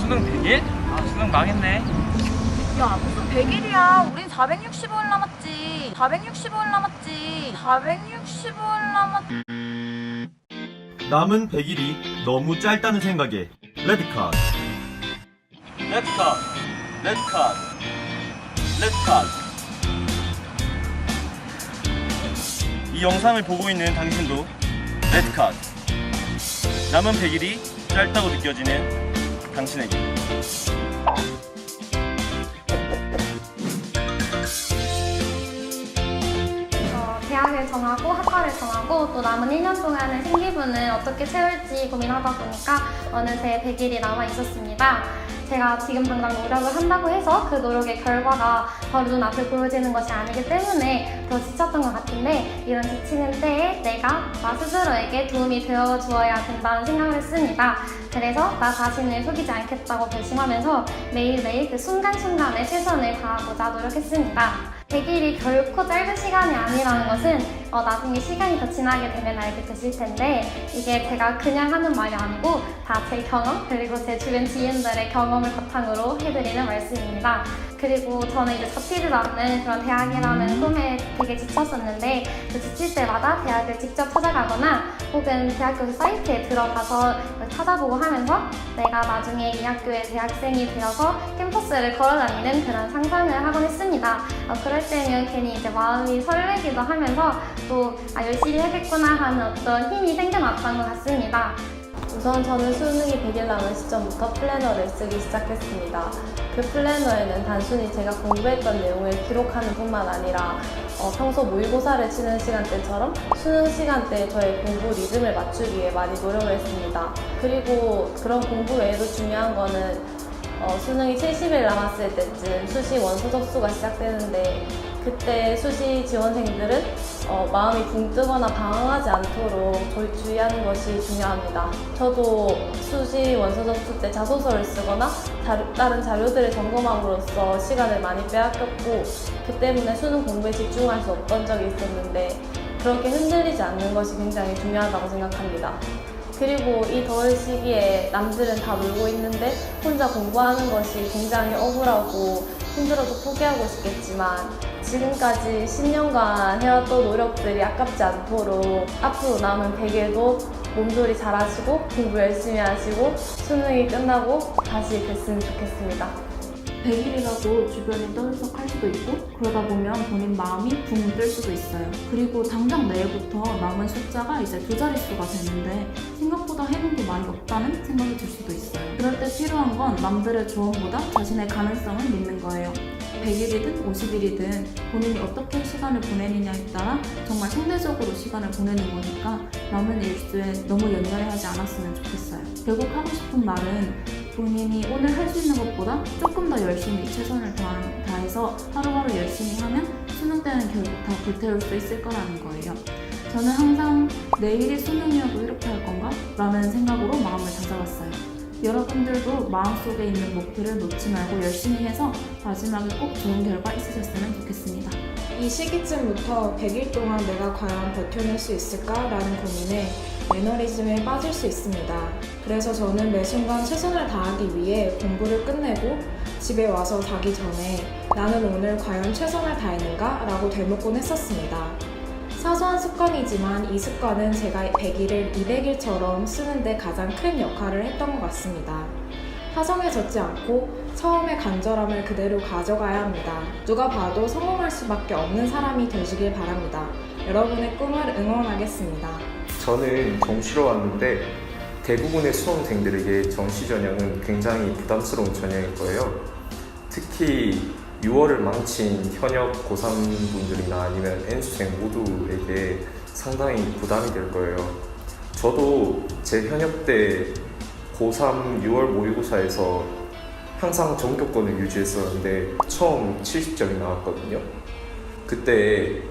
수능 100일? 아, 수능 망했네. 야, 무슨 100일이야. 우린 465일 남았지. 465일 남았지. 465일 남았지. 남은 100일이 너무 짧다는 생각에 레드카드. 레드카드, 레드카드, 레드카드. 이 영상을 보고 있는 당신도 레드카드. 남은 100일이 짧다고 느껴지는 당신에게. 대학을 정하고 학과를 정하고 또 남은 1년 동안의 생기부는 어떻게 채울지 고민하다 보니까 어느새 100일이 남아 있었습니다. 제가 지금 당장 노력을 한다고 해서 그 노력의 결과가 바로 눈앞에 보여지는 것이 아니기 때문에 더 지쳤던 것 같은데, 이런 지치는 때에 내가 나 스스로에게 도움이 되어 주어야 된다는 생각을 했습니다. 그래서 나 자신을 속이지 않겠다고 결심하면서 매일매일 그 순간순간에 최선을 다하고자 노력했습니다. 100일이 결코 짧은 시간이 아니라는 것은 나중에 시간이 더 지나게 되면 알게 되실 텐데, 이게 제가 그냥 하는 말이 아니고 다 제 경험 그리고 제 주변 지인들의 경험을 바탕으로 해드리는 말씀입니다. 그리고 저는 이제 잡히지도 않는 그런 대학이라는 꿈에 되게 지쳤었는데, 그 지칠 때마다 대학을 직접 찾아가거나 혹은 대학교 사이트에 들어가서 찾아보고 하면서 내가 나중에 이 학교의 대학생이 되어서 캠퍼스를 걸어다니는 그런 상상을 하곤 했습니다. 그럴 때면 괜히 이제 마음이 설레기도 하면서 또 열심히 하겠구나 하는 어떤 힘이 생겨났던 것 같습니다. 우선 저는 수능이 100일 남은 시점부터 플래너를 쓰기 시작했습니다. 그 플래너에는 단순히 제가 공부했던 내용을 기록하는 뿐만 아니라 평소 모의고사를 치는 시간대처럼 수능 시간대에 저의 공부 리듬을 맞추기 위해 많이 노력을 했습니다. 그리고 그런 공부 외에도 중요한 거는 수능이 70일 남았을 때쯤 수시 원서 접수가 시작되는데, 그때 수시 지원생들은 마음이 붕 뜨거나 당황하지 않도록 주의하는 것이 중요합니다. 저도 수시 원서 접수 때 자소서를 쓰거나 다른 자료들을 점검함으로써 시간을 많이 빼앗겼고, 그 때문에 수능 공부에 집중할 수 없던 적이 있었는데, 그렇게 흔들리지 않는 것이 굉장히 중요하다고 생각합니다. 그리고 이 더울 시기에 남들은 다 놀고 있는데 혼자 공부하는 것이 굉장히 억울하고 힘들어도 포기하고 싶겠지만, 지금까지 10년간 해왔던 노력들이 아깝지 않도록 앞으로 남은 100일도 몸조리 잘하시고 공부 열심히 하시고 수능이 끝나고 다시 뵀으면 좋겠습니다. 100일이라고 주변이 떠들썩할 수도 있고, 그러다 보면 본인 마음이 붕 뜰 수도 있어요. 그리고 당장 내일부터 남은 숫자가 이제 2자릿수가 되는데 생각보다 해본 게 많이 없다는 생각이 들 수도 있어요. 그럴 때 필요한 건 남들의 조언보다 자신의 가능성을 믿는 거예요. 100일이든 50일이든 본인이 어떻게 시간을 보내느냐에 따라 정말 상대적으로 시간을 보내는 거니까 남은 일수에 너무 연연하지 않았으면 좋겠어요. 결국 하고 싶은 말은 본인이 오늘 할 수 있는 것보다 조금 더 열심히 최선을 다해서 하루하루 열심히 하면 수능 때는 결국 다 불태울 수 있을 거라는 거예요. 저는 항상 내일이 수능이어도 이렇게 할 건가? 라는 생각으로 마음을 다잡았어요. 여러분들도 마음속에 있는 목표를 놓지 말고 열심히 해서 마지막에 꼭 좋은 결과 있으셨으면 좋겠습니다. 이 시기쯤부터 100일 동안 내가 과연 버텨낼 수 있을까라는 고민에 매너리즘에 빠질 수 있습니다. 그래서 저는 매 순간 최선을 다하기 위해 공부를 끝내고 집에 와서 자기 전에 나는 오늘 과연 최선을 다했는가? 라고 되묻곤 했었습니다. 사소한 습관이지만 이 습관은 제가 100일을 200일처럼 쓰는데 가장 큰 역할을 했던 것 같습니다. 하성에 젖지 않고 처음의 간절함을 그대로 가져가야 합니다. 누가 봐도 성공할 수밖에 없는 사람이 되시길 바랍니다. 여러분의 꿈을 응원하겠습니다. 저는 정시로 왔는데 대부분의 수험생들에게 정시 전형은 굉장히 부담스러운 전형일 거예요. 특히 6월을 망친 현역 고3 분들이나 아니면 N수생 모두에게 상당히 부담이 될 거예요. 저도 제 현역 때 고3 6월 모의고사에서 항상 전교권을 유지했었는데 처음 70점이 나왔거든요. 그때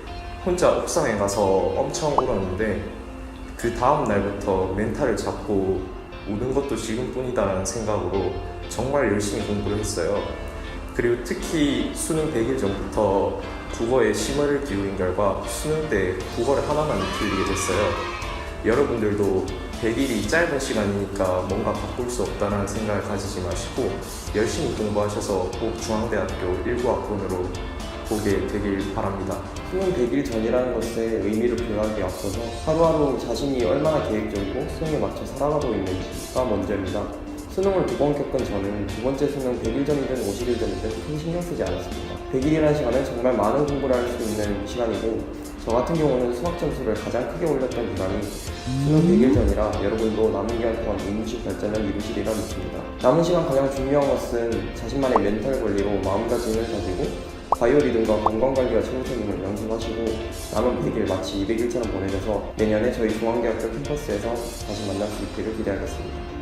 혼자 옥상에 가서 엄청 울었는데 그 다음 날부터 멘탈을 잡고 우는 것도 지금뿐이다라는 생각으로 정말 열심히 공부를 했어요. 그리고 특히 수능 100일 전부터 국어에 심혈을 기울인 결과 수능 때 국어를 하나만 못 틀리게 됐어요. 여러분들도 100일이 짧은 시간이니까 뭔가 바꿀 수 없다는 생각을 가지지 마시고 열심히 공부하셔서 꼭 중앙대학교 19학번으로 보게 되길 바랍니다. 수능 100일 전이라는 것의 의미를 부여하기에 앞서서 하루하루 자신이 얼마나 계획적이고 수능에 맞춰 살아가고 있는지가 먼저입니다. 수능을 2번 겪은 저는 두 번째 수능 100일 전이든 50일 전이든 큰 신경 쓰지 않았습니다. 100일이라는 시간은 정말 많은 공부를 할 수 있는 시간이고 저 같은 경우는 수학 점수를 가장 크게 올렸던 기간이 수능 100일 전이라 여러분도 남은 기간 동안 인문식 발전을 이루시리라 믿습니다. 남은 시간 가장 중요한 것은 자신만의 멘탈 관리로 마음가짐을 가지고 바이오리듬과 건강관리가 최우선임을 명심하시고 남은 100일 마치 200일처럼 보내셔서 내년에 저희 중앙대학교 캠퍼스에서 다시 만날 수 있기를 기대하겠습니다.